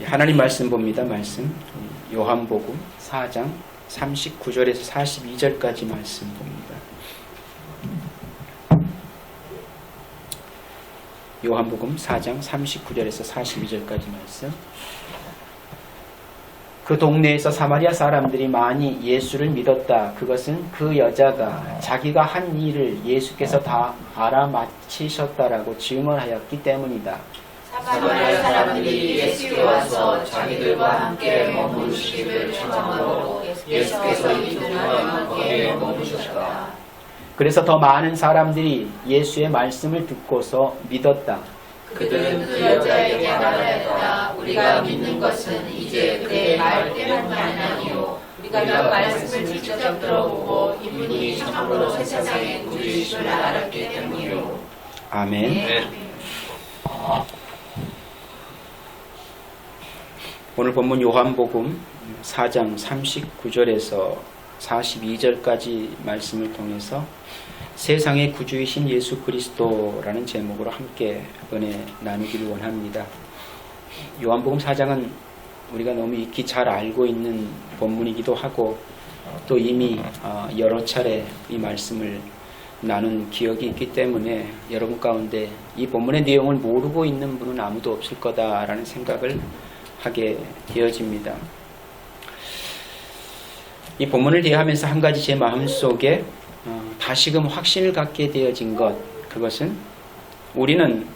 하나님 말씀 봅니다. 말씀 요한복음 4장 39절에서 42절까지 말씀 봅니다. 요한복음 4장 39절에서 42절까지 말씀. 그 동네에서 사마리아 사람들이 많이 예수를 믿었다. 그것은 그 여자가 자기가 한 일을 예수께서 다 알아맞히셨다라고 증언하였기 때문이다. 사마리아 사람들이 예수께 와서 자기들과 함께 머무시기를 청함으로 예수께서 이동하여 거기에 머무셨다. 그래서 더 많은 사람들이 예수의 말씀을 듣고서 믿었다. 그들은 그 여자에게 말하였다. 우리가 믿는 것은 이제 그의 말 때문만이 아니요 우리가 말씀을 직접 들어보고 이분이 참으로 세상의 구주이심을 알았기 때문이요. 아멘. 네. 오늘 본문 요한복음 4장 39절에서 42절까지 말씀을 통해서 세상의 구주이신 예수 그리스도라는 제목으로 함께 은혜 나누기를 원합니다. 요한복음 4장은 우리가 너무 익히 잘 알고 있는 본문이기도 하고 또 이미 여러 차례 이 말씀을 나눈 기억이 있기 때문에 여러분 가운데 이 본문의 내용을 모르고 있는 분은 아무도 없을 거다라는 생각을 하게 되어집니다. 이 본문을 대하면서 한 가지 제 마음속에 다시금 확신을 갖게 되어진 것, 그것은 우리는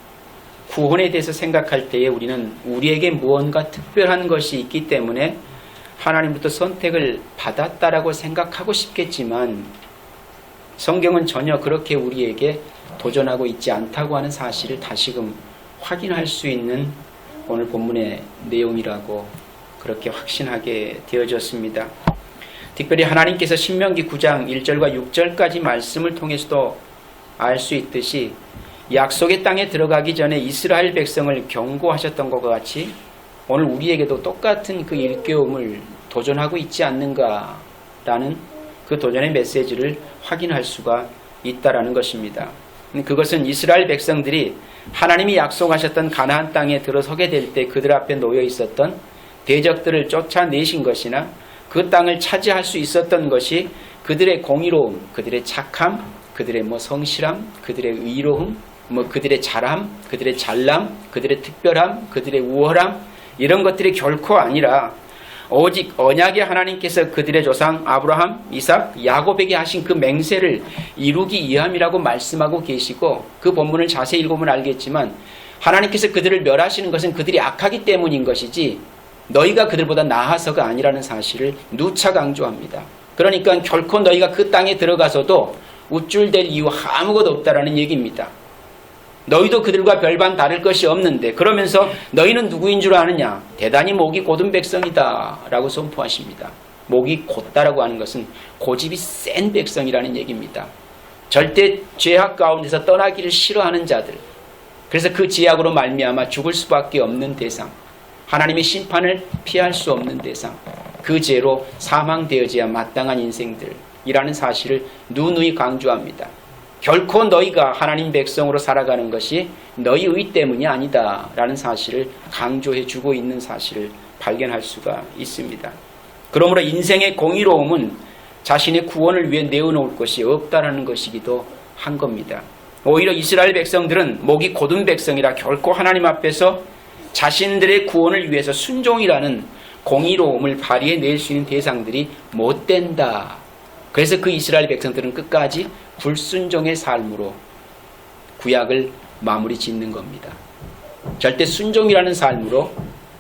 구원에 대해서 생각할 때에 우리는 우리에게 무언가 특별한 것이 있기 때문에 하나님부터 선택을 받았다라고 생각하고 싶겠지만 성경은 전혀 그렇게 우리에게 도전하고 있지 않다고 하는 사실을 다시금 확인할 수 있는 오늘 본문의 내용이라고 그렇게 확신하게 되어졌습니다. 특별히 하나님께서 신명기 9장 1절과 6절까지 말씀을 통해서도 알 수 있듯이 약속의 땅에 들어가기 전에 이스라엘 백성을 경고하셨던 것과 같이 오늘 우리에게도 똑같은 그 일깨움을 도전하고 있지 않는가라는 그 도전의 메시지를 확인할 수가 있다라는 것입니다. 그것은 이스라엘 백성들이 하나님이 약속하셨던 가나안 땅에 들어서게 될 때 그들 앞에 놓여 있었던 대적들을 쫓아내신 것이나 그 땅을 차지할 수 있었던 것이 그들의 공의로움, 그들의 착함, 그들의 성실함, 그들의 의로움, 그들의 잘함, 그들의 잘남, 그들의 특별함, 그들의 우월함, 이런 것들이 결코 아니라 오직 언약의 하나님께서 그들의 조상 아브라함, 이삭, 야곱에게 하신 그 맹세를 이루기 위함이라고 말씀하고 계시고, 그 본문을 자세히 읽으면 알겠지만 하나님께서 그들을 멸하시는 것은 그들이 악하기 때문인 것이지 너희가 그들보다 나아서가 아니라는 사실을 누차 강조합니다. 그러니까 결코 너희가 그 땅에 들어가서도 우쭐댈 이유 아무것도 없다라는 얘기입니다. 너희도 그들과 별반 다를 것이 없는데, 그러면서 너희는 누구인 줄 아느냐? 대단히 목이 곧은 백성이다 라고 선포하십니다. 목이 곧다라고 하는 것은 고집이 센 백성이라는 얘기입니다. 절대 죄악 가운데서 떠나기를 싫어하는 자들, 그래서 그 죄악으로 말미암아 죽을 수밖에 없는 대상, 하나님의 심판을 피할 수 없는 대상, 그 죄로 사망되어져야 마땅한 인생들이라는 사실을 누누이 강조합니다. 결코 너희가 하나님 백성으로 살아가는 것이 너희 의 때문이 아니다 라는 사실을 강조해 주고 있는 사실을 발견할 수가 있습니다. 그러므로 인생의 공의로움은 자신의 구원을 위해 내어놓을 것이 없다라는 것이기도 한 겁니다. 오히려 이스라엘 백성들은 목이 곧은 백성이라 결코 하나님 앞에서 자신들의 구원을 위해서 순종이라는 공의로움을 발휘해낼 수 있는 대상들이 못 된다. 그래서 그 이스라엘 백성들은 끝까지 불순종의 삶으로 구약을 마무리 짓는 겁니다. 절대 순종이라는 삶으로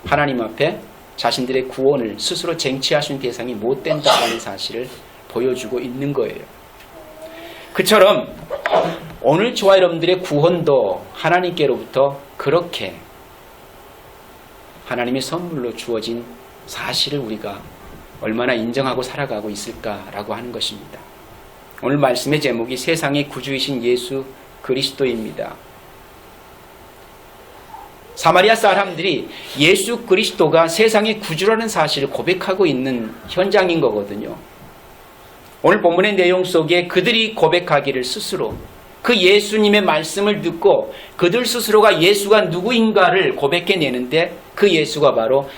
하나님 앞에 자신들의 구원을 스스로 쟁취하신 대상이 못 된다는 사실을 보여주고 있는 거예요. 그처럼 오늘 저와 여러분들의 구원도 하나님께로부터 그렇게 하나님의 선물로 주어진 사실을 우리가 얼마나 인정하고 살아가고 있을까라고 하는 것입니다. 오늘 말씀의 제목이 세상의 구주이신 예수 그리스도입니다. 사마리아 사람들이 예수 그리스도가 세상의 구주라는 사실을 고백하고 있는 현장인 거거든요. 오늘 본문의 내용 속에 그들이 고백하기를 스스로 그 예수님의 말씀을 듣고 그들 스스로가 예수가 누구인가를 고백해내는데 그 예수가 바로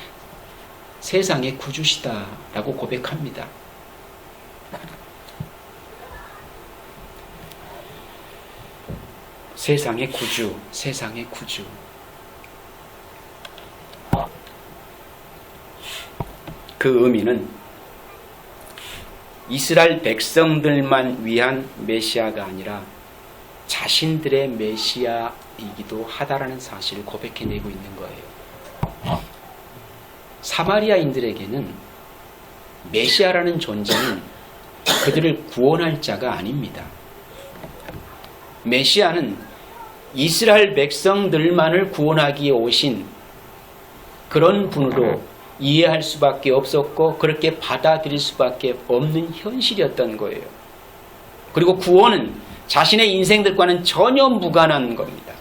세상의 구주시다라고 고백합니다. 세상의 구주, 세상의 구주. 그 의미는 이스라엘 백성들만 위한 메시아가 아니라 자신들의 메시아이기도 하다라는 사실을 고백해내고 있는 거예요. 사마리아인들에게는 메시아라는 존재는 그들을 구원할 자가 아닙니다. 메시아는 이스라엘 백성들만을 구원하기에 오신 그런 분으로 이해할 수밖에 없었고 그렇게 받아들일 수밖에 없는 현실이었던 거예요. 그리고 구원은 자신의 인생들과는 전혀 무관한 겁니다.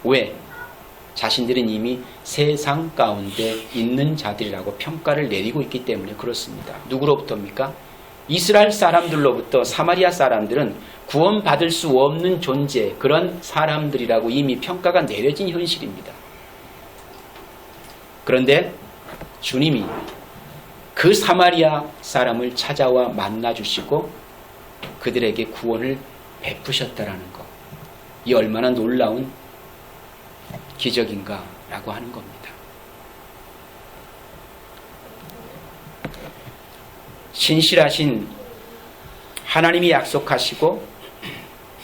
왜? 자신들은 이미 세상 가운데 있는 자들이라고 평가를 내리고 있기 때문에 그렇습니다. 누구로부터입니까? 이스라엘 사람들로부터 사마리아 사람들은 구원받을 수 없는 존재, 그런 사람들이라고 이미 평가가 내려진 현실입니다. 그런데 주님이 그 사마리아 사람을 찾아와 만나주시고 그들에게 구원을 베푸셨다라는 것. 이 얼마나 놀라운 기적인가라고 하는 겁니다. 신실하신 하나님이 약속하시고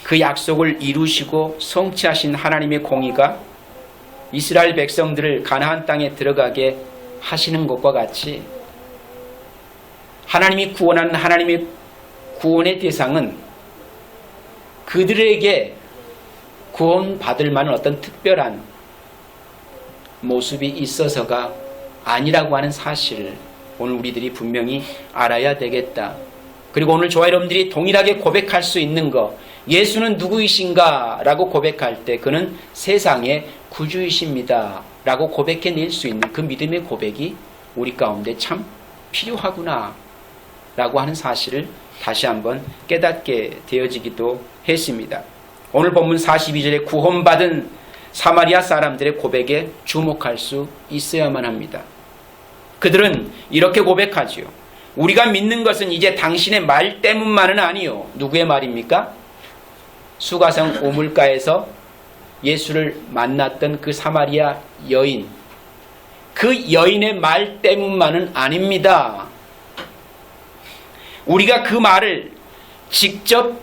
그 약속을 이루시고 성취하신 하나님의 공의가 이스라엘 백성들을 가나안 땅에 들어가게 하시는 것과 같이 하나님이 구원하는 하나님의 구원의 대상은 그들에게 구원받을 만한 어떤 특별한 모습이 있어서가 아니라고 하는 사실을 오늘 우리들이 분명히 알아야 되겠다. 그리고 오늘 저와 여러분들이 동일하게 고백할 수 있는 것, 예수는 누구이신가? 라고 고백할 때 그는 세상의 구주이십니다. 라고 고백해낼 수 있는 그 믿음의 고백이 우리 가운데 참 필요하구나 라고 하는 사실을 다시 한번 깨닫게 되어지기도 했습니다. 오늘 본문 42절에 구원받은 사마리아 사람들의 고백에 주목할 수 있어야만 합니다. 그들은 이렇게 고백하지요. 우리가 믿는 것은 이제 당신의 말 때문만은 아니요. 누구의 말입니까? 수가성 우물가에서 예수를 만났던 그 사마리아 여인. 그 여인의 말 때문만은 아닙니다. 우리가 그 말을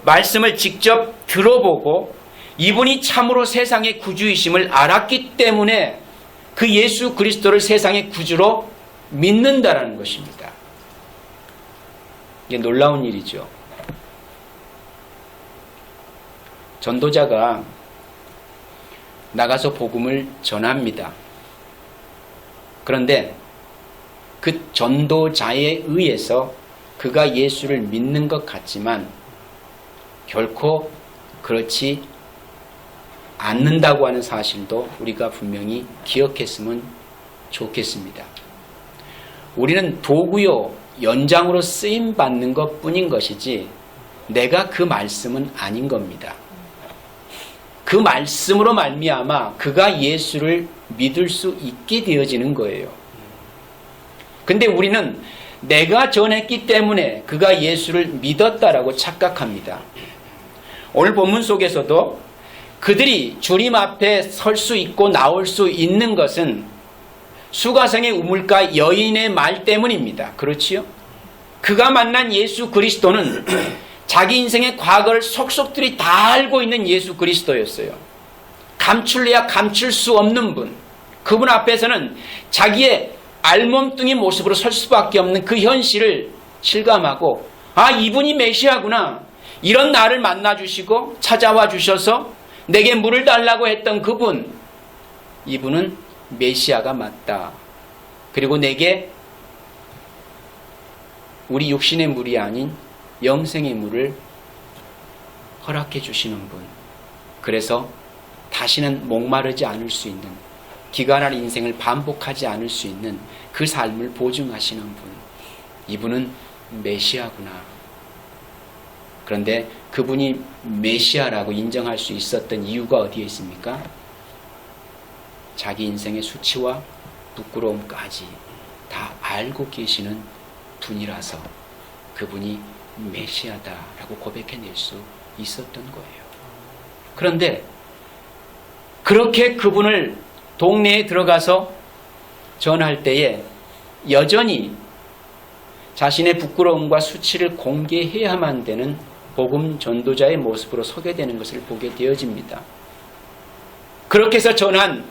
말씀을 직접 들어보고 이분이 참으로 세상의 구주이심을 알았기 때문에 그 예수 그리스도를 세상의 구주로 믿는다라는 것입니다. 이게 놀라운 일이죠. 전도자가 나가서 복음을 전합니다. 그런데 그 전도자에 의해서 그가 예수를 믿는 것 같지만 결코 그렇지 않는다고 하는 사실도 우리가 분명히 기억했으면 좋겠습니다. 우리는 도구요, 연장으로 쓰임받는 것 뿐인 것이지 내가 그 말씀은 아닌 겁니다. 그 말씀으로 말미암아 그가 예수를 믿을 수 있게 되어지는 거예요. 근데 우리는 내가 전했기 때문에 그가 예수를 믿었다라고 착각합니다. 오늘 본문 속에서도 그들이 주님 앞에 설 수 있고 나올 수 있는 것은 수가성의 우물가 여인의 말 때문입니다. 그렇지요? 그가 만난 예수 그리스도는 자기 인생의 과거를 속속들이 다 알고 있는 예수 그리스도였어요. 감출래야 감출 수 없는 분. 그분 앞에서는 자기의 알몸뚱이 모습으로 설 수밖에 없는 그 현실을 실감하고, 아, 이분이 메시아구나. 이런 나를 만나주시고 찾아와 주셔서 내게 물을 달라고 했던 그분, 이분은 메시아가 맞다. 그리고 내게 우리 육신의 물이 아닌 영생의 물을 허락해 주시는 분. 그래서 다시는 목마르지 않을 수 있는, 기간한 인생을 반복하지 않을 수 있는 그 삶을 보증하시는 분. 이분은 메시아구나. 그런데 그분이 메시아라고 인정할 수 있었던 이유가 어디에 있습니까? 자기 인생의 수치와 부끄러움까지 다 알고 계시는 분이라서 그분이 메시아다라고 고백해낼 수 있었던 거예요. 그런데 그렇게 그분을 동네에 들어가서 전할 때에 여전히 자신의 부끄러움과 수치를 공개해야만 되는 복음 전도자의 모습으로 서게 되는 것을 보게 되어집니다. 그렇게 해서 전한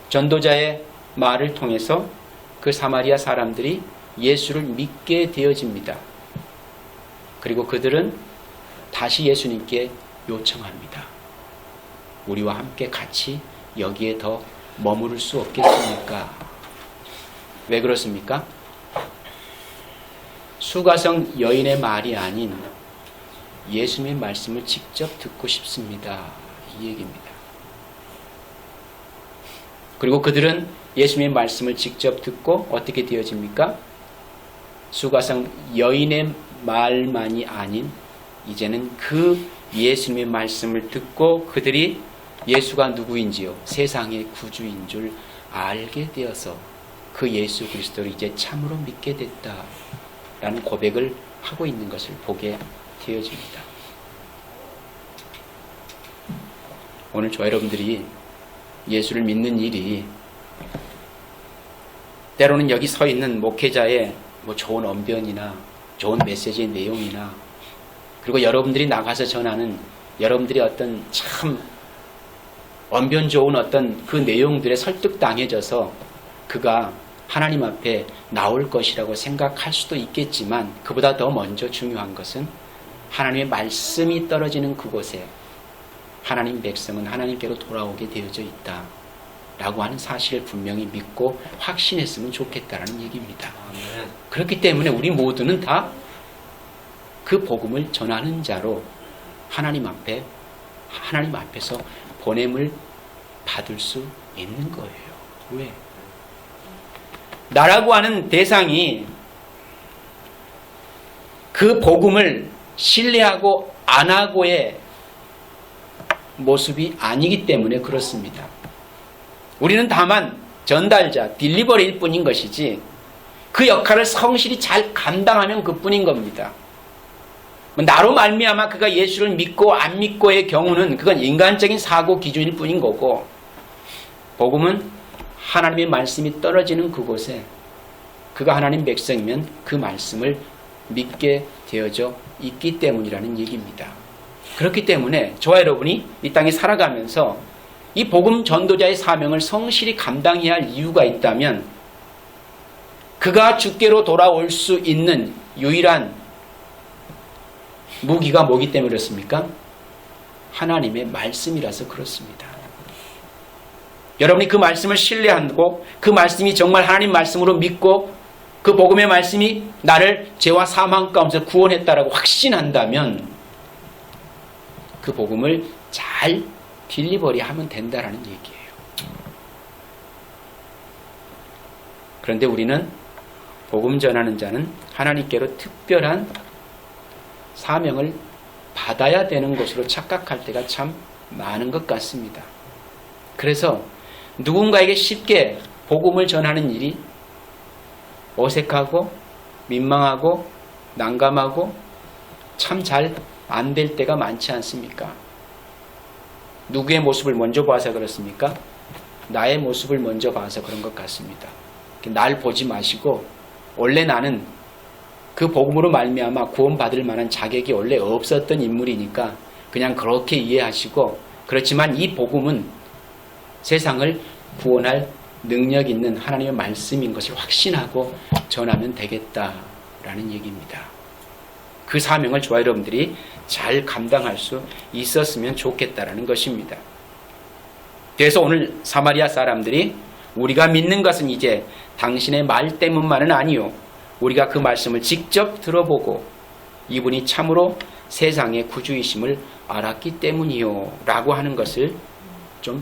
전도자의 말을 통해서 그 사마리아 사람들이 예수를 믿게 되어집니다. 그리고 그들은 다시 예수님께 요청합니다. 우리와 함께 같이 여기에 더 머무를 수 없겠습니까? 왜 그렇습니까? 수가성 여인의 말이 아닌 예수님의 말씀을 직접 듣고 싶습니다. 이 얘기입니다. 그리고 그들은 예수님의 말씀을 직접 듣고 어떻게 되어집니까? 수가성 여인의 말만이 아닌 이제는 그 예수님의 말씀을 듣고 그들이 예수가 누구인지요? 세상의 구주인 줄 알게 되어서 그 예수 그리스도를 이제 참으로 믿게 됐다라는 고백을 하고 있는 것을 보게 되어집니다. 오늘 저와 여러분들이 예수를 믿는 일이 때로는 여기 서 있는 목회자의 좋은 언변이나 좋은 메시지의 내용이나 그리고 여러분들이 나가서 전하는 여러분들이 어떤 참 언변 좋은 어떤 그 내용들에 설득당해져서 그가 하나님 앞에 나올 것이라고 생각할 수도 있겠지만 그보다 더 먼저 중요한 것은 하나님의 말씀이 떨어지는 그곳에 하나님 백성은 하나님께로 돌아오게 되어져 있다 라고 하는 사실을 분명히 믿고 확신했으면 좋겠다라는 얘기입니다. 그렇기 때문에 우리 모두는 다 그 복음을 전하는 자로 하나님 앞에서 보냄을 받을 수 있는 거예요. 왜? 나라고 하는 대상이 그 복음을 신뢰하고 안 하고의 모습이 아니기 때문에 그렇습니다. 우리는 다만 전달자, 딜리버리일 뿐인 것이지 그 역할을 성실히 잘 감당하면 그뿐인 겁니다. 나로 말미암아 그가 예수를 믿고 안 믿고의 경우는 그건 인간적인 사고 기준일 뿐인 거고 복음은 하나님의 말씀이 떨어지는 그곳에 그가 하나님 백성이면 그 말씀을 믿게 되어져 있기 때문이라는 얘기입니다. 그렇기 때문에 저와 여러분이 이 땅에 살아가면서 이 복음 전도자의 사명을 성실히 감당해야 할 이유가 있다면 그가 주께로 돌아올 수 있는 유일한 무기가 뭐기 때문에 그렇습니까? 하나님의 말씀이라서 그렇습니다. 여러분이 그 말씀을 신뢰하고 그 말씀이 정말 하나님 말씀으로 믿고 그 복음의 말씀이 나를 죄와 사망 가운데서 구원했다라고 확신한다면 그 복음을 잘 딜리버리하면 된다라는 얘기예요. 그런데 우리는 복음 전하는 자는 하나님께로 특별한 사명을 받아야 되는 것으로 착각할 때가 참 많은 것 같습니다. 그래서 누군가에게 쉽게 복음을 전하는 일이 어색하고 민망하고 난감하고 참 잘 안 될 때가 많지 않습니까? 누구의 모습을 먼저 봐서 그렇습니까? 나의 모습을 먼저 봐서 그런 것 같습니다. 날 보지 마시고 원래 나는 그 복음으로 말미암아 구원받을 만한 자격이 원래 없었던 인물이니까 그냥 그렇게 이해하시고 그렇지만 이 복음은 세상을 구원할 능력 있는 하나님의 말씀인 것을 확신하고 전하면 되겠다라는 얘기입니다. 그 사명을 저와 여러분들이 잘 감당할 수 있었으면 좋겠다라는 것입니다. 그래서 오늘 사마리아 사람들이 우리가 믿는 것은 이제 당신의 말 때문만은 아니요 우리가 그 말씀을 직접 들어보고 이분이 참으로 세상의 구주이심을 알았기 때문이요 라고 하는 것을 좀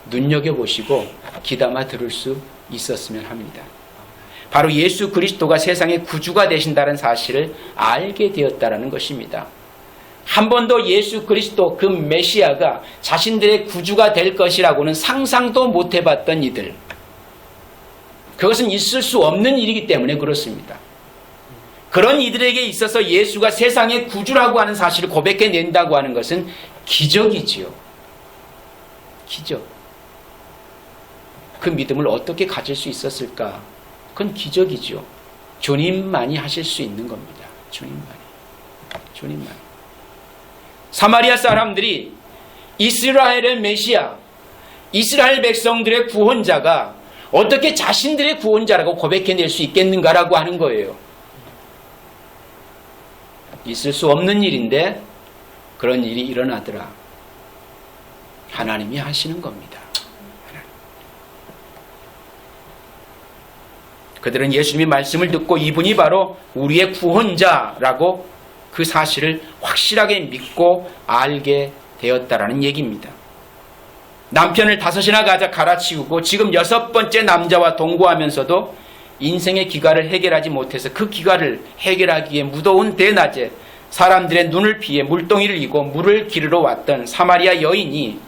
눈여겨보시고 귀담아 들을 수 있었으면 합니다. 바로 예수 그리스도가 세상의 구주가 되신다는 사실을 알게 되었다라는 것입니다. 한 번도 예수 그리스도 그 메시아가 자신들의 구주가 될 것이라고는 상상도 못 해봤던 이들, 그것은 있을 수 없는 일이기 때문에 그렇습니다. 그런 이들에게 있어서 예수가 세상의 구주라고 하는 사실을 고백해낸다고 하는 것은 기적이지요. 기적. 그 믿음을 어떻게 가질 수 있었을까? 그건 기적이죠. 주님만이 하실 수 있는 겁니다. 주님만이. 사마리아 사람들이 이스라엘의 메시아, 이스라엘 백성들의 구원자가 어떻게 자신들의 구원자라고 고백해낼 수 있겠는가라고 하는 거예요. 있을 수 없는 일인데 그런 일이 일어나더라. 하나님이 하시는 겁니다. 그들은 예수님의 말씀을 듣고 이분이 바로 우리의 구원자라고 그 사실을 확실하게 믿고 알게 되었다라는 얘기입니다. 남편을 5이나 갈아치우고 지금 6번째 남자와 동거하면서도 인생의 기갈을 해결하지 못해서 그 기갈을 해결하기에 무더운 대낮에 사람들의 눈을 피해 물동이를 이고 물을 기르러 왔던 사마리아 여인이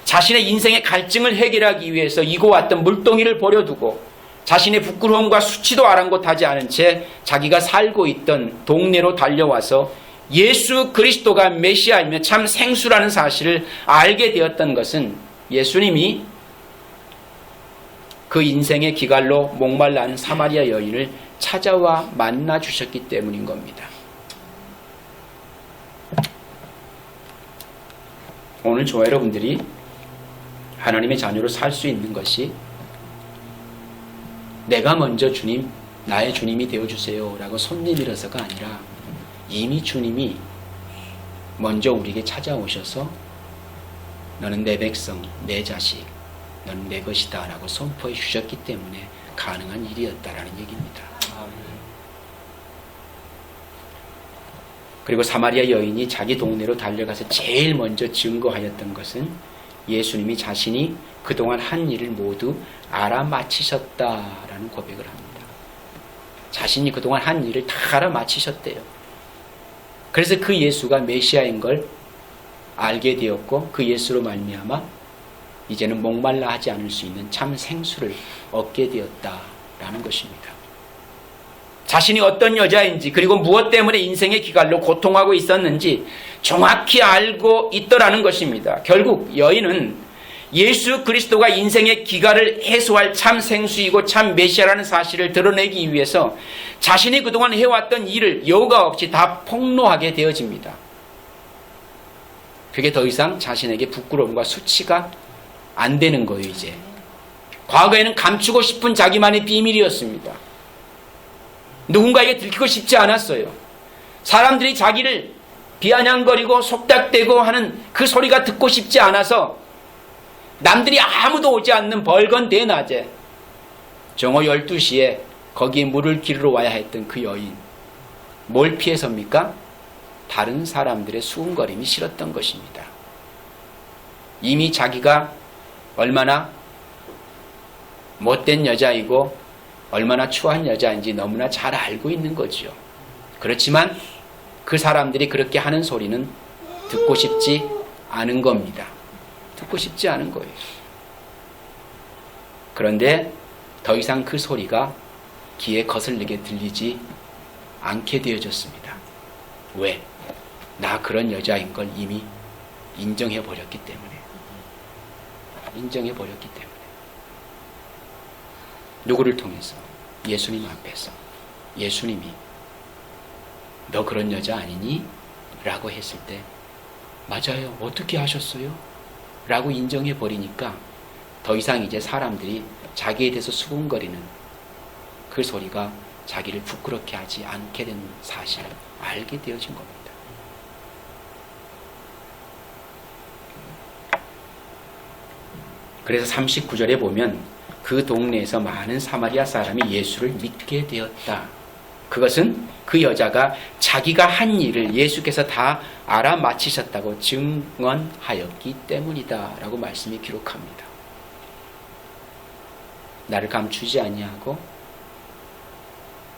자신의 인생의 갈증을 해결하기 위해서 이고 왔던 물동이를 버려두고 자신의 부끄러움과 수치도 아랑곳하지 않은 채 자기가 살고 있던 동네로 달려와서 예수 그리스도가 메시아이며 참 생수라는 사실을 알게 되었던 것은 예수님이 그 인생의 기갈로 목말라 하는 사마리아 여인을 찾아와 만나 주셨기 때문인 겁니다. 오늘 저와 여러분들이 하나님의 자녀로 살 수 있는 것이 내가 먼저 주님, 나의 주님이 되어주세요 라고 손 내밀어서가 아니라 이미 주님이 먼저 우리에게 찾아오셔서 너는 내 백성, 내 자식, 너는 내 것이다 라고 선포해 주셨기 때문에 가능한 일이었다라는 얘기입니다. 그리고 사마리아 여인이 자기 동네로 달려가서 제일 먼저 증거하였던 것은 예수님이 자신이 그동안 한 일을 모두 알아마치셨다라는 고백을 합니다. 자신이 그동안 한 일을 다 알아마치셨대요. 그래서 그 예수가 메시아인 걸 알게 되었고 그 예수로 말미암아 이제는 목말라 하지 않을 수 있는 참 생수를 얻게 되었다라는 것입니다. 자신이 어떤 여자인지 그리고 무엇 때문에 인생의 기갈로 고통하고 있었는지 정확히 알고 있더라는 것입니다. 결국 여인은 예수 그리스도가 인생의 기갈을 해소할 참 생수이고 참 메시아라는 사실을 드러내기 위해서 자신이 그동안 해왔던 일을 여과 없이 다 폭로하게 되어집니다. 그게 더 이상 자신에게 부끄러움과 수치가 안 되는 거예요. 이제 과거에는 감추고 싶은 자기만의 비밀이었습니다. 누군가에게 들키고 싶지 않았어요. 사람들이 자기를 비아냥거리고 속닥대고 하는 그 소리가 듣고 싶지 않아서 남들이 아무도 오지 않는 벌건 대낮에 정오 12시에 거기에 물을 기르러 와야 했던 그 여인, 뭘 피해서입니까? 다른 사람들의 수군거림이 싫었던 것입니다. 이미 자기가 얼마나 못된 여자이고 얼마나 추한 여자인지 너무나 잘 알고 있는 거지요. 그렇지만 그 사람들이 그렇게 하는 소리는 듣고 싶지 않은 겁니다. 듣고 싶지 않은 거예요. 그런데 더 이상 그 소리가 귀에 거슬리게 들리지 않게 되어졌습니다. 왜? 나 그런 여자인 걸 이미 인정해버렸기 때문에. 인정해버렸기 때문에. 누구를 통해서? 예수님 앞에서. 예수님이 너 그런 여자 아니니? 라고 했을 때 맞아요. 어떻게 하셨어요? 라고 인정해버리니까 더 이상 이제 사람들이 자기에 대해서 수군거리는 그 소리가 자기를 부끄럽게 하지 않게 된 사실을 알게 되어진 겁니다. 그래서 39절에 보면 그 동네에서 많은 사마리아 사람이 예수를 믿게 되었다. 그것은 그 여자가 자기가 한 일을 예수께서 다 알아마치셨다고 증언하였기 때문이다 라고 말씀이 기록합니다. 나를 감추지 아니하고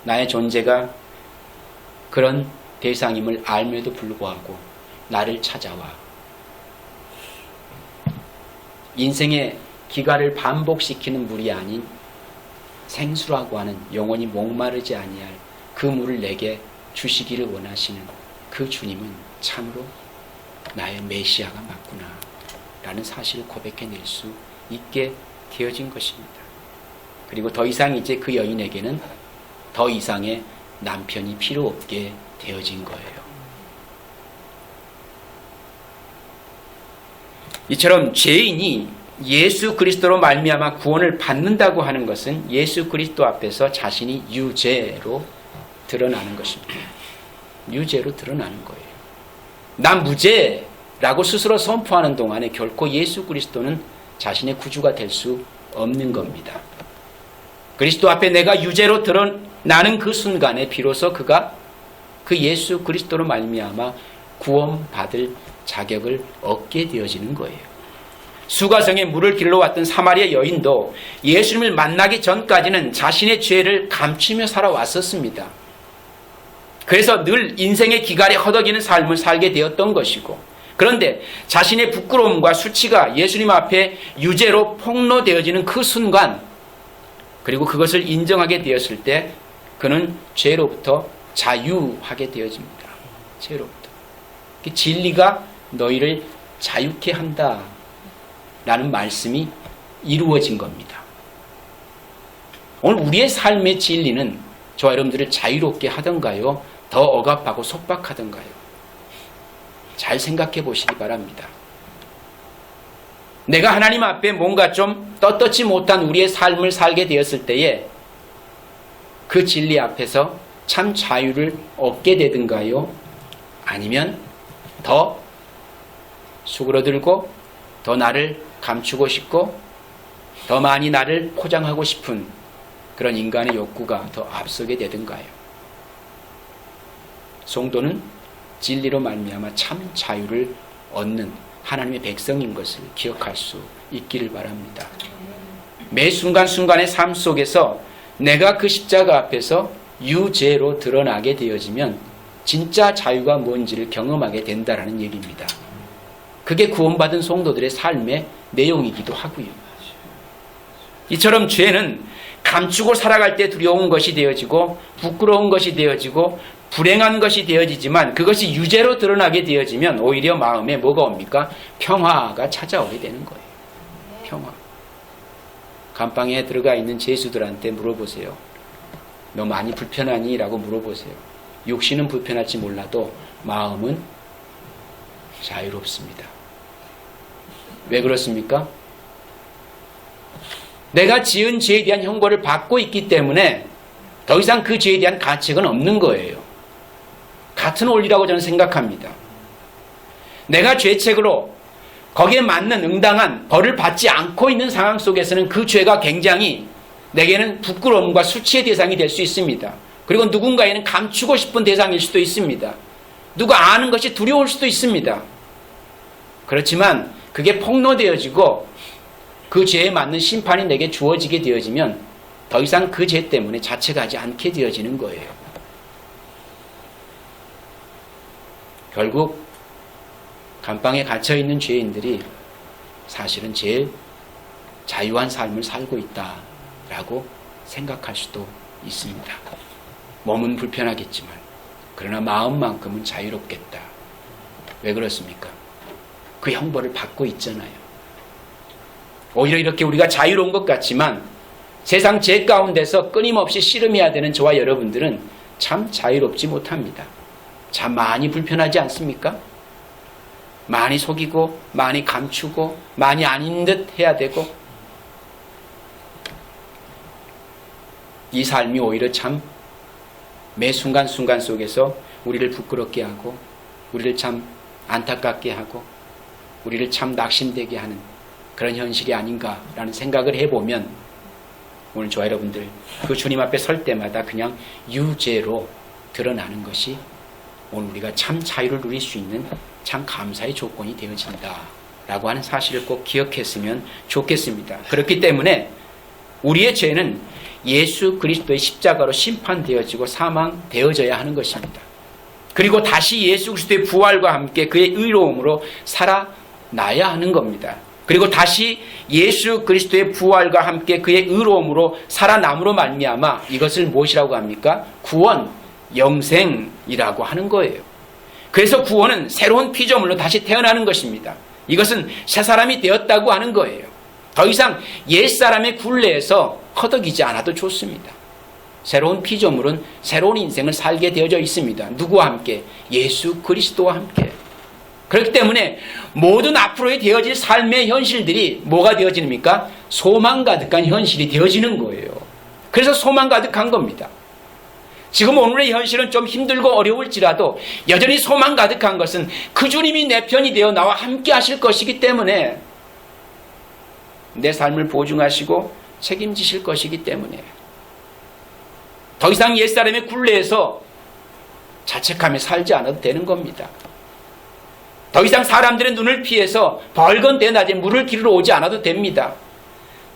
나의 존재가 그런 대상임을 알면에도 불구하고 나를 찾아와 인생의 기가를 반복시키는 물이 아닌 생수라고 하는 영원히 목마르지 아니할 그 물을 내게 주시기를 원하시는 그 주님은 참으로 나의 메시아가 맞구나 라는 사실을 고백해낼 수 있게 되어진 것입니다. 그리고 더 이상 이제 그 여인에게는 더 이상의 남편이 필요 없게 되어진 거예요. 이처럼 죄인이 예수 그리스도로 말미암아 구원을 받는다고 하는 것은 예수 그리스도 앞에서 자신이 유죄로 드러나는 것입니다. 유죄로 드러나는 거예요. 난 무죄라고 스스로 선포하는 동안에 결코 예수 그리스도는 자신의 구주가 될 수 없는 겁니다. 그리스도 앞에 내가 유죄로 드러나는 그 순간에 비로소 그가 그 예수 그리스도로 말미암아 구원받을 자격을 얻게 되어지는 거예요. 수가성에 물을 길러 왔던 사마리아 여인도 예수님을 만나기 전까지는 자신의 죄를 감추며 살아왔었습니다. 그래서 늘 인생의 기갈에 허덕이는 삶을 살게 되었던 것이고, 그런데 자신의 부끄러움과 수치가 예수님 앞에 유죄로 폭로되어지는 그 순간, 그리고 그것을 인정하게 되었을 때 그는 죄로부터 자유하게 되어집니다. 죄로부터. 진리가 너희를 자유케 한다 라는 말씀이 이루어진 겁니다. 오늘 우리의 삶의 진리는 저와 여러분들을 자유롭게 하던가요? 더 억압하고 속박하던가요? 잘 생각해 보시기 바랍니다. 내가 하나님 앞에 뭔가 좀 떳떳지 못한 우리의 삶을 살게 되었을 때에 그 진리 앞에서 참 자유를 얻게 되든가요? 아니면 더 수그러들고 더 나를 감추고 싶고 더 많이 나를 포장하고 싶은 그런 인간의 욕구가 더 앞서게 되든가요? 성도는 진리로 말미암아 참 자유를 얻는 하나님의 백성인 것을 기억할 수 있기를 바랍니다. 매 순간순간의 삶 속에서 내가 그 십자가 앞에서 유죄로 드러나게 되어지면 진짜 자유가 뭔지를 경험하게 된다는 얘기입니다. 그게 구원받은 성도들의 삶의 내용이기도 하고요. 이처럼 죄는 감추고 살아갈 때 두려운 것이 되어지고 부끄러운 것이 되어지고 불행한 것이 되어지지만 그것이 유죄로 드러나게 되어지면 오히려 마음에 뭐가 옵니까? 평화가 찾아오게 되는 거예요. 평화. 감방에 들어가 있는 죄수들한테 물어보세요. 너 많이 불편하니? 라고 물어보세요. 육신은 불편할지 몰라도 마음은 자유롭습니다. 왜 그렇습니까? 내가 지은 죄에 대한 형벌을 받고 있기 때문에 더 이상 그 죄에 대한 가책은 없는 거예요. 같은 원리라고 저는 생각합니다. 내가 죄책으로 거기에 맞는 응당한 벌을 받지 않고 있는 상황 속에서는 그 죄가 굉장히 내게는 부끄러움과 수치의 대상이 될 수 있습니다. 그리고 누군가에는 감추고 싶은 대상일 수도 있습니다. 누가 아는 것이 두려울 수도 있습니다. 그렇지만 그게 폭로되어지고 그 죄에 맞는 심판이 내게 주어지게 되어지면 더 이상 그 죄 때문에 자책하지 않게 되어지는 거예요. 결국 감방에 갇혀있는 죄인들이 사실은 제일 자유한 삶을 살고 있다라고 생각할 수도 있습니다. 몸은 불편하겠지만 그러나 마음만큼은 자유롭겠다. 왜 그렇습니까? 그 형벌을 받고 있잖아요. 오히려 이렇게 우리가 자유로운 것 같지만 세상 죄 가운데서 끊임없이 씨름해야 되는 저와 여러분들은 참 자유롭지 못합니다. 참 많이 불편하지 않습니까? 많이 속이고 많이 감추고 많이 아닌 듯 해야 되고 이 삶이 오히려 참 매 순간순간 속에서 우리를 부끄럽게 하고 우리를 참 안타깝게 하고 우리를 참 낙심되게 하는 그런 현실이 아닌가라는 생각을 해보면 오늘 저와 여러분들 그 주님 앞에 설 때마다 그냥 유죄로 드러나는 것이 오늘 우리가 참 자유를 누릴 수 있는 참 감사의 조건이 되어진다라고 하는 사실을 꼭 기억했으면 좋겠습니다. 그렇기 때문에 우리의 죄는 예수 그리스도의 십자가로 심판되어지고 사망되어져야 하는 것입니다. 그리고 다시 예수 그리스도의 부활과 함께 그의 의로움으로 살아나야 하는 겁니다. 그리고 다시 예수 그리스도의 부활과 함께 그의 의로움으로 살아남으로 말미암아 이것을 무엇이라고 합니까? 구원, 영생이라고 하는 거예요. 그래서 구원은 새로운 피조물로 다시 태어나는 것입니다. 이것은 새 사람이 되었다고 하는 거예요. 더 이상 옛사람의 굴레에서 허덕이지 않아도 좋습니다. 새로운 피조물은 새로운 인생을 살게 되어져 있습니다. 누구와 함께? 예수 그리스도와 함께. 그렇기 때문에 모든 앞으로의 되어질 삶의 현실들이 뭐가 되어집니까? 소망 가득한 현실이 되어지는 거예요. 그래서 소망 가득한 겁니다. 지금 오늘의 현실은 좀 힘들고 어려울지라도 여전히 소망 가득한 것은 그 주님이 내 편이 되어 나와 함께 하실 것이기 때문에, 내 삶을 보증하시고 책임지실 것이기 때문에 더 이상 옛사람의 굴레에서 자책하며 살지 않아도 되는 겁니다. 더 이상 사람들의 눈을 피해서 벌건 대낮에 물을 기르러 오지 않아도 됩니다.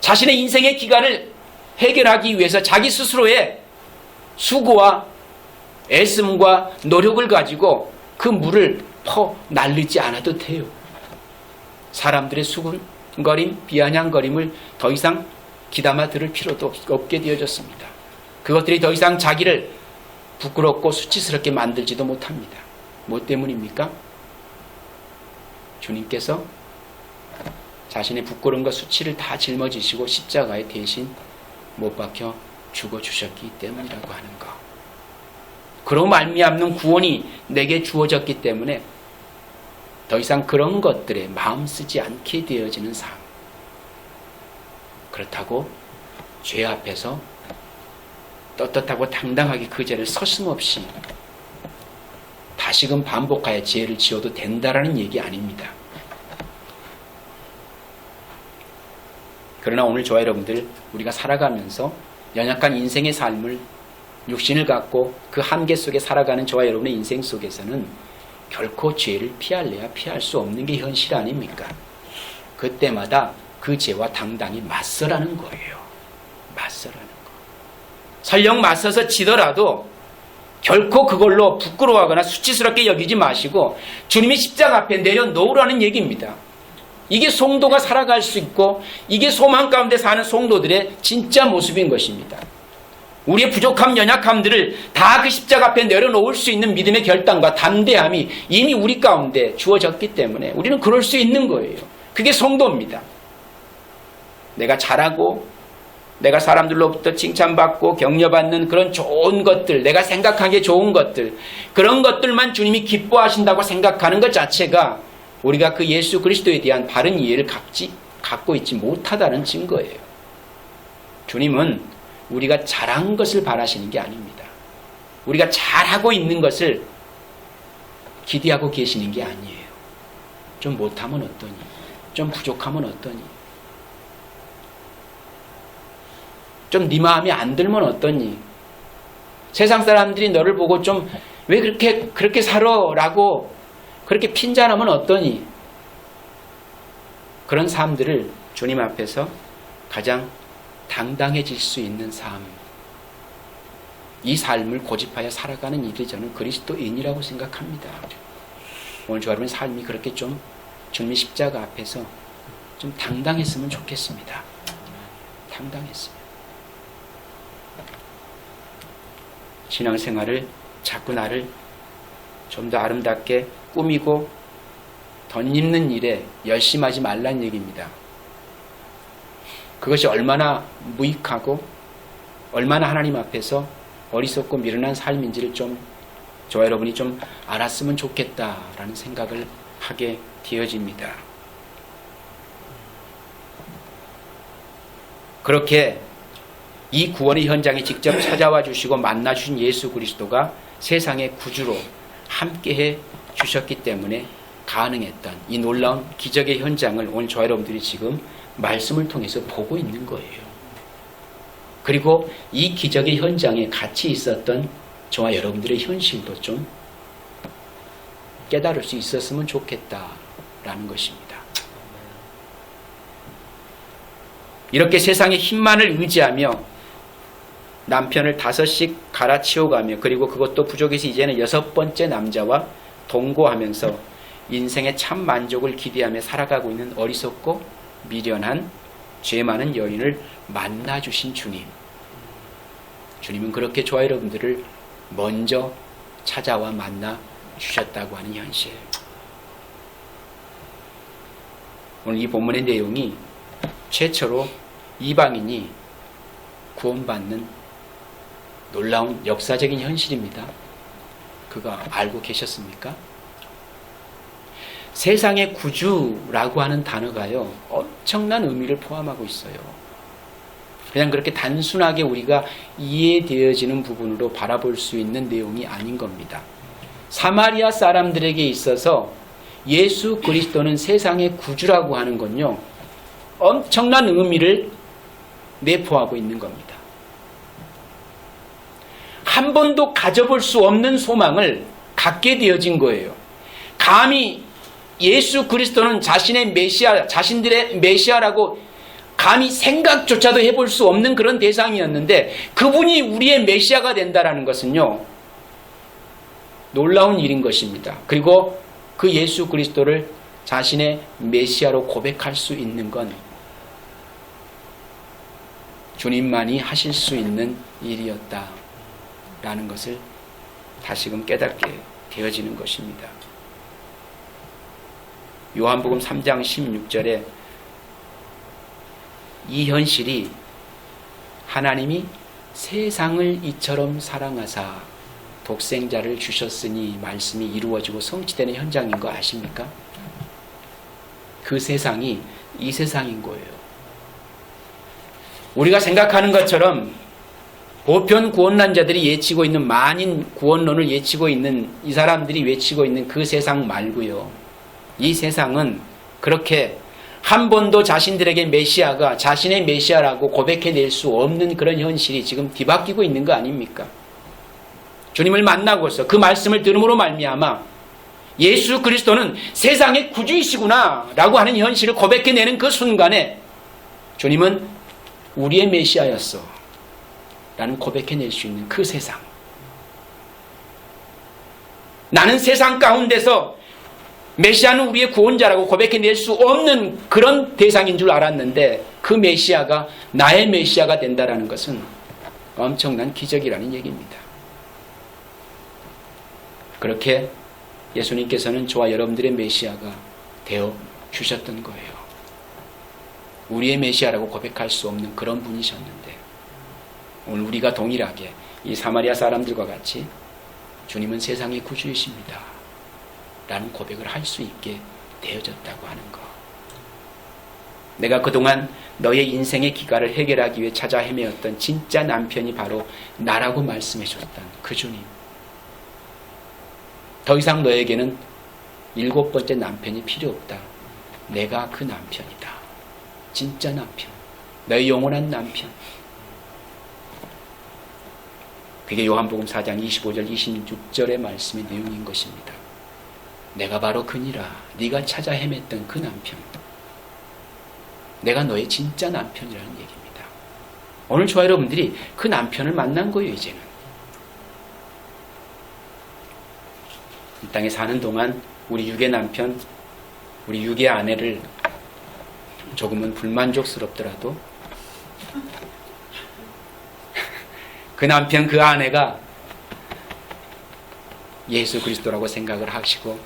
자신의 인생의 기간을 해결하기 위해서 자기 스스로의 수고와 애씀과 노력을 가지고 그 물을 퍼 날리지 않아도 돼요. 사람들의 수군거림, 비아냥거림을 더 이상 기담아 들을 필요도 없게 되어졌습니다. 그것들이 더 이상 자기를 부끄럽고 수치스럽게 만들지도 못합니다. 뭐 때문입니까? 주님께서 자신의 부끄러움과 수치를 다 짊어지시고 십자가에 대신 못 박혀 죽어주셨기 때문이라고 하는 것. 그로 말미암는 구원이 내게 주어졌기 때문에 더 이상 그런 것들에 마음 쓰지 않게 되어지는 삶. 그렇다고 죄 앞에서 떳떳하고 당당하게 그 죄를 서슴없이 다시금 반복하여 죄를 지어도 된다라는 얘기 아닙니다. 그러나 오늘 저와 여러분들, 우리가 살아가면서 연약한 인생의 삶을, 육신을 갖고 그 한계 속에 살아가는 저와 여러분의 인생 속에서는 결코 죄를 피할래야 피할 수 없는 게 현실 아닙니까? 그때마다 그 죄와 당당히 맞서라는 거예요. 맞서라는 거. 설령 맞서서 지더라도 결코 그걸로 부끄러워하거나 수치스럽게 여기지 마시고 주님의 십자가 앞에 내려놓으라는 얘기입니다. 이게 성도가 살아갈 수 있고 이게 소망 가운데 사는 성도들의 진짜 모습인 것입니다. 우리의 부족함, 연약함들을 다 그 십자가 앞에 내려놓을 수 있는 믿음의 결단과 담대함이 이미 우리 가운데 주어졌기 때문에 우리는 그럴 수 있는 거예요. 그게 성도입니다. 내가 잘하고 내가 사람들로부터 칭찬받고 격려받는 그런 좋은 것들, 내가 생각하기에 좋은 것들, 그런 것들만 주님이 기뻐하신다고 생각하는 것 자체가 우리가 그 예수 그리스도에 대한 바른 이해를 갖고 있지 못하다는 증거예요. 주님은 우리가 잘한 것을 바라시는 게 아닙니다. 우리가 잘하고 있는 것을 기대하고 계시는 게 아니에요. 좀 못하면 어떠니? 좀 부족하면 어떠니? 좀 네 마음에 안 들면 어떠니? 세상 사람들이 너를 보고 좀 왜 그렇게 살아? 라고 그렇게 핀잔하면 어떠니? 그런 삶들을 주님 앞에서 가장 당당해질 수 있는 삶, 이 삶을 고집하여 살아가는 일이 저는 그리스도인이라고 생각합니다. 오늘 저 여러분의 삶이 그렇게 좀 주님의 십자가 앞에서 좀 당당했으면 좋겠습니다. 당당했으면. 신앙생활을 자꾸 나를 좀 더 아름답게 꾸미고 덧입는 일에 열심하지 말란 얘기입니다. 그것이 얼마나 무익하고 얼마나 하나님 앞에서 어리석고 미련한 삶인지를 좀 저와 여러분이 좀 알았으면 좋겠다라는 생각을 하게 되어집니다. 그렇게 이 구원의 현장에 직접 찾아와 주시고 만나 주신 예수 그리스도가 세상의 구주로 함께해 주셨기 때문에 가능했던 이 놀라운 기적의 현장을 오늘 저와 여러분들이 지금 말씀을 통해서 보고 있는 거예요. 그리고 이 기적의 현장에 같이 있었던 저와 여러분들의 현실도 좀 깨달을 수 있었으면 좋겠다라는 것입니다. 이렇게 세상의 힘만을 의지하며 남편을 5씩 갈아치워가며 그리고 그것도 부족해서 이제는 6번째 남자와 동거하면서 인생의 참 만족을 기대하며 살아가고 있는 어리석고 미련한 죄 많은 여인을 만나주신 주님. 주님은 그렇게 저와 여러분들을 먼저 찾아와 만나 주셨다고 하는 현실. 오늘 이 본문의 내용이 최초로 이방인이 구원받는 놀라운 역사적인 현실입니다. 그거 알고 계셨습니까? 세상의 구주라고 하는 단어가요, 엄청난 의미를 포함하고 있어요. 그냥 그렇게 단순하게 우리가 이해되어지는 부분으로 바라볼 수 있는 내용이 아닌 겁니다. 사마리아 사람들에게 있어서 예수 그리스도는 세상의 구주라고 하는 건요, 엄청난 의미를 내포하고 있는 겁니다. 한 번도 가져볼 수 없는 소망을 갖게 되어진 거예요. 감히 예수 그리스도는 자신의 메시아, 자신들의 메시아라고 감히 생각조차도 해볼 수 없는 그런 대상이었는데 그분이 우리의 메시아가 된다는 것은요, 놀라운 일인 것입니다. 그리고 그 예수 그리스도를 자신의 메시아로 고백할 수 있는 건 주님만이 하실 수 있는 일이었다라는 것을 다시금 깨닫게 되어지는 것입니다. 요한복음 3장 16절에 이 현실이 하나님이 세상을 이처럼 사랑하사 독생자를 주셨으니 말씀이 이루어지고 성취되는 현장인 거 아십니까? 그 세상이 이 세상인 거예요. 우리가 생각하는 것처럼 보편 구원론자들이 예치고 있는 만인 구원론을 예치고 있는 이 사람들이 외치고 있는 그 세상 말고요. 이 세상은 그렇게 한 번도 자신들에게 메시아가 자신의 메시아라고 고백해낼 수 없는 그런 현실이 지금 뒤바뀌고 있는 거 아닙니까? 주님을 만나고서 그 말씀을 들음으로 말미암아 예수 그리스도는 세상의 구주이시구나 라고 하는 현실을 고백해내는 그 순간에 주님은 우리의 메시아였어 라는 고백해낼 수 있는 그 세상. 나는 세상 가운데서 메시아는 우리의 구원자라고 고백해낼 수 없는 그런 대상인 줄 알았는데 그 메시아가 나의 메시아가 된다는 것은 엄청난 기적이라는 얘기입니다. 그렇게 예수님께서는 저와 여러분들의 메시아가 되어 주셨던 거예요. 우리의 메시아라고 고백할 수 없는 그런 분이셨는데 오늘 우리가 동일하게 이 사마리아 사람들과 같이 주님은 세상의 구주이십니다 라는 고백을 할 수 있게 되어졌다고 하는 것. 내가 그동안 너의 인생의 기가를 해결하기 위해 찾아 헤매었던 진짜 남편이 바로 나라고 말씀해 줬던 그 주님. 더 이상 너에게는 7번째 남편이 필요 없다. 내가 그 남편이다. 진짜 남편. 너의 영원한 남편. 그게 요한복음 4장 25절 26절의 말씀의 내용인 것입니다. 내가 바로 그니라. 네가 찾아 헤맸던 그 남편. 내가 너의 진짜 남편이라는 얘기입니다. 오늘 저와 여러분들이 그 남편을 만난 거예요. 이제는. 이 땅에 사는 동안 우리 육의 남편, 우리 육의 아내를 조금은 불만족스럽더라도 그 남편, 그 아내가 예수 그리스도라고 생각을 하시고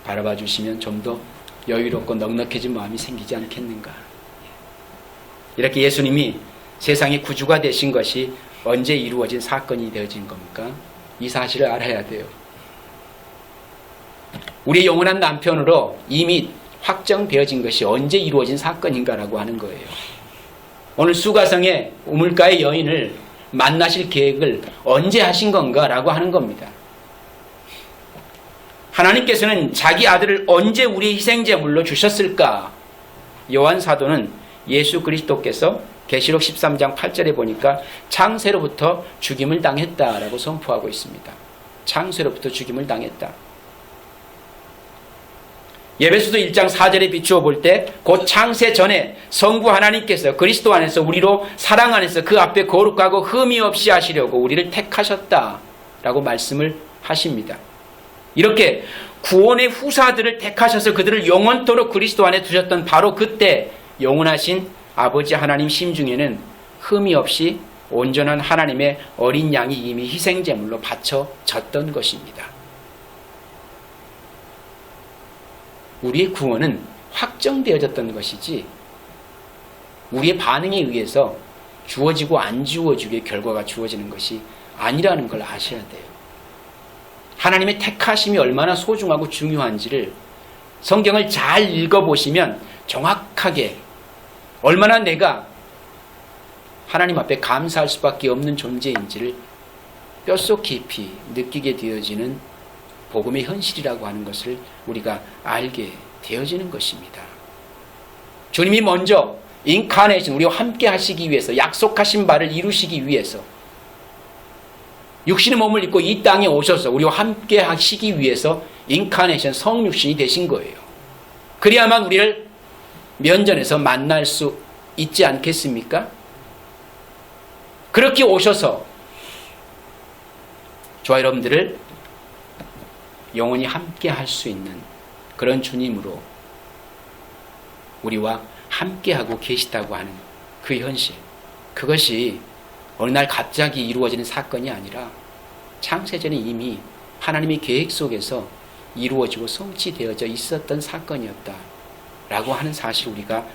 바라봐 주시면 좀 더 여유롭고 넉넉해진 마음이 생기지 않겠는가. 이렇게 예수님이 세상의 구주가 되신 것이 언제 이루어진 사건이 되어진 겁니까? 이 사실을 알아야 돼요. 우리의 영원한 남편으로 이미 확정되어진 것이 언제 이루어진 사건인가라고 하는 거예요. 오늘 수가성의 우물가의 여인을 만나실 계획을 언제 하신 건가라고 하는 겁니다. 하나님께서는 자기 아들을 언제 우리의 희생제물로 주셨을까? 요한 사도는 예수 그리스도께서 계시록 13장 8절에 보니까 창세로부터 죽임을 당했다라고 선포하고 있습니다. 창세로부터 죽임을 당했다. 에베소서 1장 4절에 비추어 볼 때 곧 창세 전에 성부 하나님께서 그리스도 안에서 우리로 사랑 안에서 그 앞에 거룩하고 흠이 없이 하시려고 우리를 택하셨다라고 말씀을 하십니다. 이렇게 구원의 후사들을 택하셔서 그들을 영원토록 그리스도 안에 두셨던 바로 그때 영원하신 아버지 하나님 심중에는 흠이 없이 온전한 하나님의 어린 양이 이미 희생제물로 바쳐졌던 것입니다. 우리의 구원은 확정되어졌던 것이지 우리의 반응에 의해서 주어지고 안 주어지게 결과가 주어지는 것이 아니라는 걸 아셔야 돼요. 하나님의 택하심이 얼마나 소중하고 중요한지를 성경을 잘 읽어보시면 정확하게 얼마나 내가 하나님 앞에 감사할 수밖에 없는 존재인지를 뼛속 깊이 느끼게 되어지는 복음의 현실이라고 하는 것을 우리가 알게 되어지는 것입니다. 주님이 먼저 인카네이션, 우리와 함께 하시기 위해서, 약속하신 바를 이루시기 위해서 육신의 몸을 입고 이 땅에 오셔서 우리와 함께 하시기 위해서 인카네이션, 성육신이 되신 거예요. 그래야만 우리를 면전에서 만날 수 있지 않겠습니까? 그렇게 오셔서 저와 여러분들을 영원히 함께 할 수 있는 그런 주님으로 우리와 함께하고 계시다고 하는 그 현실, 그것이 어느 날 갑자기 이루어지는 사건이 아니라 창세전에 이미 하나님의 계획 속에서 이루어지고 성취되어져 있었던 사건이었다라고 하는 사실을 우리가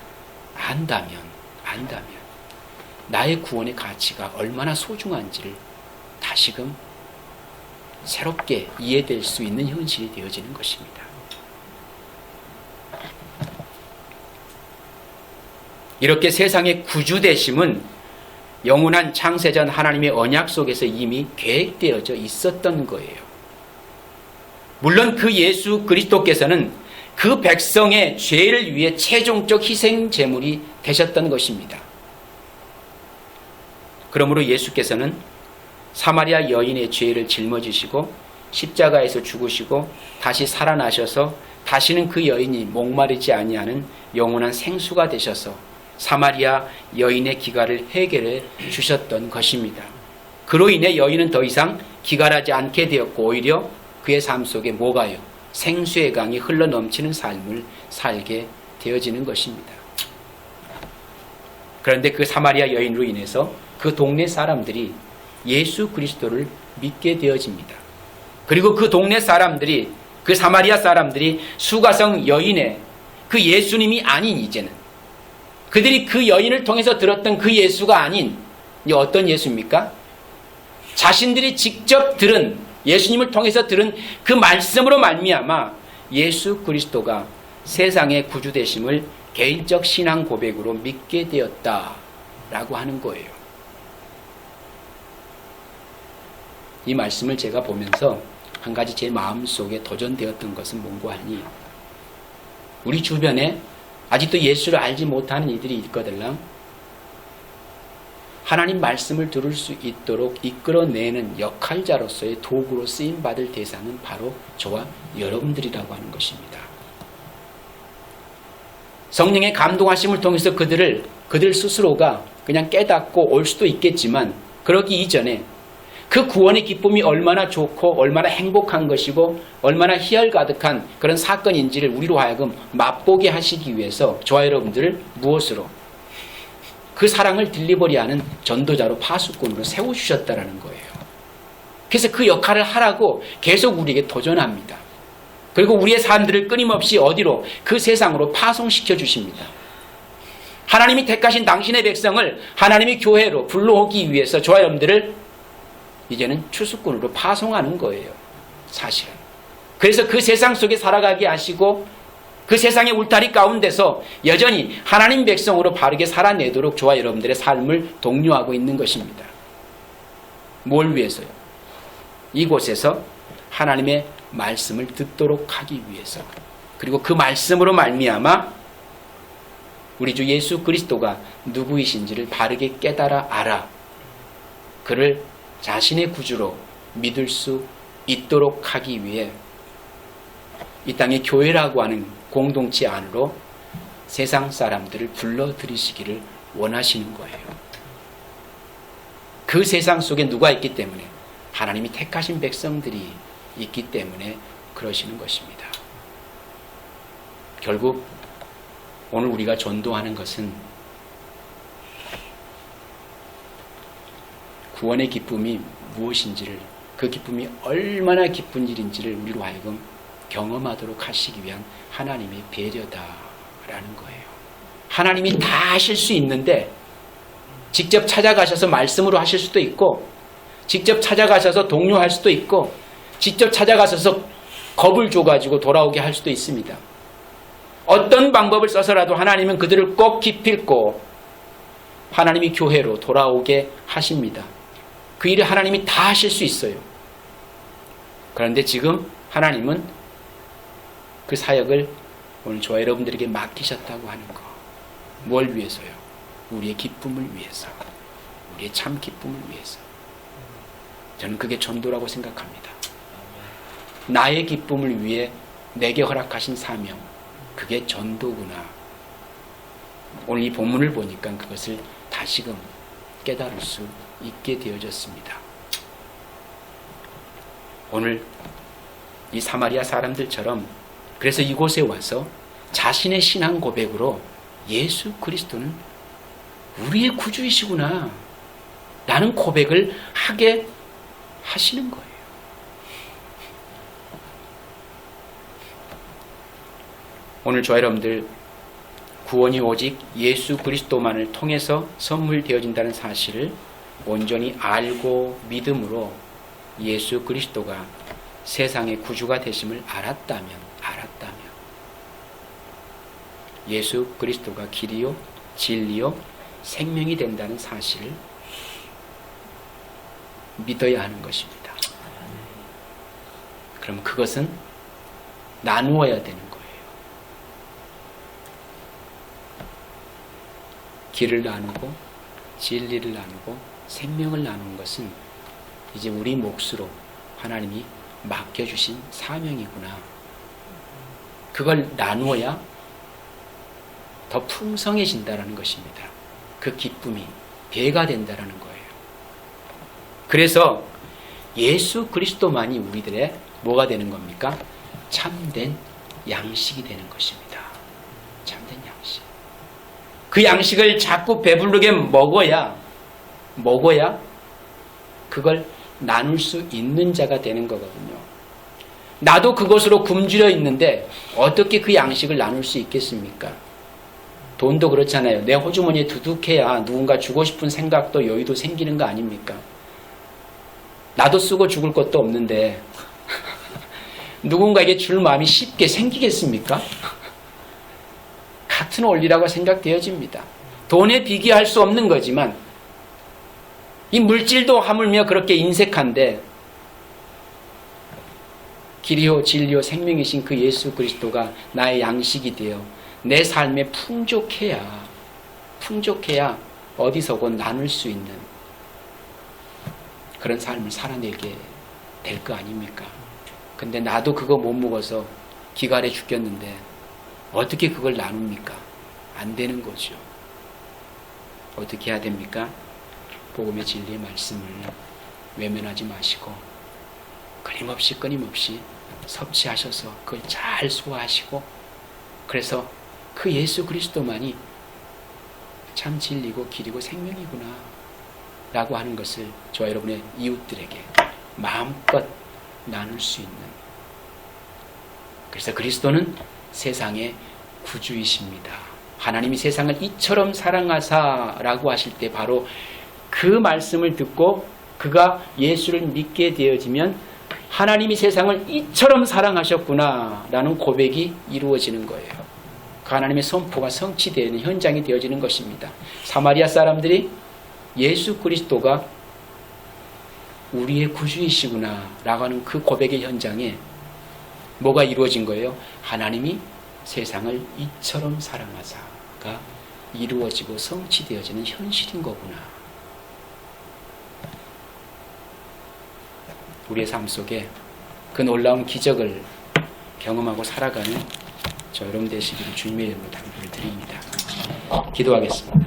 안다면 나의 구원의 가치가 얼마나 소중한지를 다시금 새롭게 이해될 수 있는 현실이 되어지는 것입니다. 이렇게 세상의 구주되심은 영원한 창세전 하나님의 언약 속에서 이미 계획되어져 있었던 거예요. 물론 그 예수 그리스도께서는 그 백성의 죄를 위해 최종적 희생 제물이 되셨던 것입니다. 그러므로 예수께서는 사마리아 여인의 죄를 짊어지시고 십자가에서 죽으시고 다시 살아나셔서 다시는 그 여인이 목마르지 아니하는 영원한 생수가 되셔서 사마리아 여인의 기갈을 해결해 주셨던 것입니다. 그로 인해 여인은 더 이상 기갈하지 않게 되었고 오히려 그의 삶 속에 뭐가요? 생수의 강이 흘러넘치는 삶을 살게 되어지는 것입니다. 그런데 그 사마리아 여인으로 인해서 그 동네 사람들이 예수 그리스도를 믿게 되어집니다. 그리고 그 동네 사람들이, 그 사마리아 사람들이 수가성 여인의 그 예수님이 아닌 이제는 그들이 그 여인을 통해서 들었던 그 예수가 아닌 어떤 예수입니까? 자신들이 직접 들은, 예수님을 통해서 들은 그 말씀으로 말미암아 예수 그리스도가 세상의 구주 되심을 개인적 신앙 고백으로 믿게 되었다라고 하는 거예요. 이 말씀을 제가 보면서 한 가지 제 마음속에 도전되었던 것은 뭔고 하니, 우리 주변에 아직도 예수를 알지 못하는 이들이 있거들랑 하나님 말씀을 들을 수 있도록 이끌어내는 역할자로서의 도구로 쓰임받을 대상은 바로 저와 여러분들이라고 하는 것입니다. 성령의 감동하심을 통해서 그들 스스로가 그냥 깨닫고 올 수도 있겠지만, 그러기 이전에 그 구원의 기쁨이 얼마나 좋고 얼마나 행복한 것이고 얼마나 희열 가득한 그런 사건인지를 우리로 하여금 맛보게 하시기 위해서 저와 여러분들을 무엇으로? 그 사랑을 딜리버리하는 전도자로, 파수꾼으로 세워주셨다라는 거예요. 그래서 그 역할을 하라고 계속 우리에게 도전합니다. 그리고 우리의 삶들을 끊임없이 어디로? 그 세상으로 파송시켜 주십니다. 하나님이 택하신 당신의 백성을 하나님의 교회로 불러오기 위해서 저와 여러분들을 이제는 추수꾼으로 파송하는 거예요, 사실은. 그래서 그 세상 속에 살아가게 하시고 그 세상의 울타리 가운데서 여전히 하나님 백성으로 바르게 살아내도록 저와 여러분들의 삶을 독려하고 있는 것입니다. 뭘 위해서요? 이곳에서 하나님의 말씀을 듣도록 하기 위해서, 그리고 그 말씀으로 말미암아 우리 주 예수 그리스도가 누구이신지를 바르게 깨달아 알아 그를 자신의 구주로 믿을 수 있도록 하기 위해 이 땅의 교회라고 하는 공동체 안으로 세상 사람들을 불러들이시기를 원하시는 거예요. 그 세상 속에 누가 있기 때문에? 하나님이 택하신 백성들이 있기 때문에 그러시는 것입니다. 결국 오늘 우리가 전도하는 것은 구원의 기쁨이 무엇인지를, 그 기쁨이 얼마나 기쁜 일인지를 우리로 하여금 경험하도록 하시기 위한 하나님의 배려다라는 거예요. 하나님이 다 하실 수 있는데 직접 찾아가셔서 말씀으로 하실 수도 있고, 직접 찾아가셔서 독려할 수도 있고, 직접 찾아가셔서 겁을 줘가지고 돌아오게 할 수도 있습니다. 어떤 방법을 써서라도 하나님은 그들을 꼭 기필코 하나님이 교회로 돌아오게 하십니다. 그 일을 하나님이 다 하실 수 있어요. 그런데 지금 하나님은 그 사역을 오늘 저와 여러분들에게 맡기셨다고 하는 거. 뭘 위해서요? 우리의 기쁨을 위해서. 우리의 참 기쁨을 위해서. 저는 그게 전도라고 생각합니다. 나의 기쁨을 위해 내게 허락하신 사명, 그게 전도구나. 오늘 이 본문을 보니까 그것을 다시금 깨달을 수 있게 되어졌습니다. 오늘 이 사마리아 사람들처럼 그래서 이곳에 와서 자신의 신앙 고백으로 예수 그리스도는 우리의 구주이시구나 라는 고백을 하게 하시는 거예요. 오늘 저와 여러분들 구원이 오직 예수 그리스도만을 통해서 선물되어진다는 사실을 온전히 알고 믿음으로 예수 그리스도가 세상의 구주가 되심을 알았다면 예수 그리스도가 길이요 진리요 생명이 된다는 사실을 믿어야 하는 것입니다. 그럼 그것은 나누어야 되는 거예요. 길을 나누고 진리를 나누고 생명을 나누는 것은 이제 우리 몫으로 하나님이 맡겨주신 사명이구나. 그걸 나누어야 더 풍성해진다는 것입니다. 그 기쁨이 배가 된다는 거예요. 그래서 예수 그리스도만이 우리들의 뭐가 되는 겁니까? 참된 양식이 되는 것입니다. 참된 양식. 그 양식을 자꾸 배부르게 먹어야 그걸 나눌 수 있는 자가 되는 거거든요. 나도 그것으로 굶주려 있는데 어떻게 그 양식을 나눌 수 있겠습니까? 돈도 그렇잖아요. 내 호주머니에 두둑해야 누군가 주고 싶은 생각도 여유도 생기는 거 아닙니까? 나도 쓰고 죽을 것도 없는데 누군가에게 줄 마음이 쉽게 생기겠습니까? 같은 원리라고 생각되어집니다. 돈에 비교할 수 없는 거지만 이 물질도 하물며 그렇게 인색한데 길이요 진리요 생명이신 그 예수 그리스도가 나의 양식이 되어 내 삶에 풍족해야 어디서건 나눌 수 있는 그런 삶을 살아내게 될 거 아닙니까? 근데 나도 그거 못 먹어서 기갈해 죽겠는데 어떻게 그걸 나눕니까? 안 되는 거죠. 어떻게 해야 됩니까? 복음의 진리의 말씀을 외면하지 마시고 끊임없이 섭취하셔서 그걸 잘 소화하시고 그래서 그 예수 그리스도만이 참 진리고 길이고 생명이구나 라고 하는 것을 저와 여러분의 이웃들에게 마음껏 나눌 수 있는, 그래서 그리스도는 세상의 구주이십니다. 하나님이 세상을 이처럼 사랑하사 라고 하실 때 바로 그 말씀을 듣고 그가 예수를 믿게 되어지면 하나님이 세상을 이처럼 사랑하셨구나 라는 고백이 이루어지는 거예요. 그 하나님의 선포가 성취되는 현장이 되어지는 것입니다. 사마리아 사람들이 예수 그리스도가 우리의 구주이시구나 라고 하는 그 고백의 현장에 뭐가 이루어진 거예요? 하나님이 세상을 이처럼 사랑하사가 이루어지고 성취되어지는 현실인 거구나. 우리의 삶 속에 그 놀라운 기적을 경험하고 살아가는 여러분 되시기를 주님의 이름으로 당부를 드립니다. 기도하겠습니다.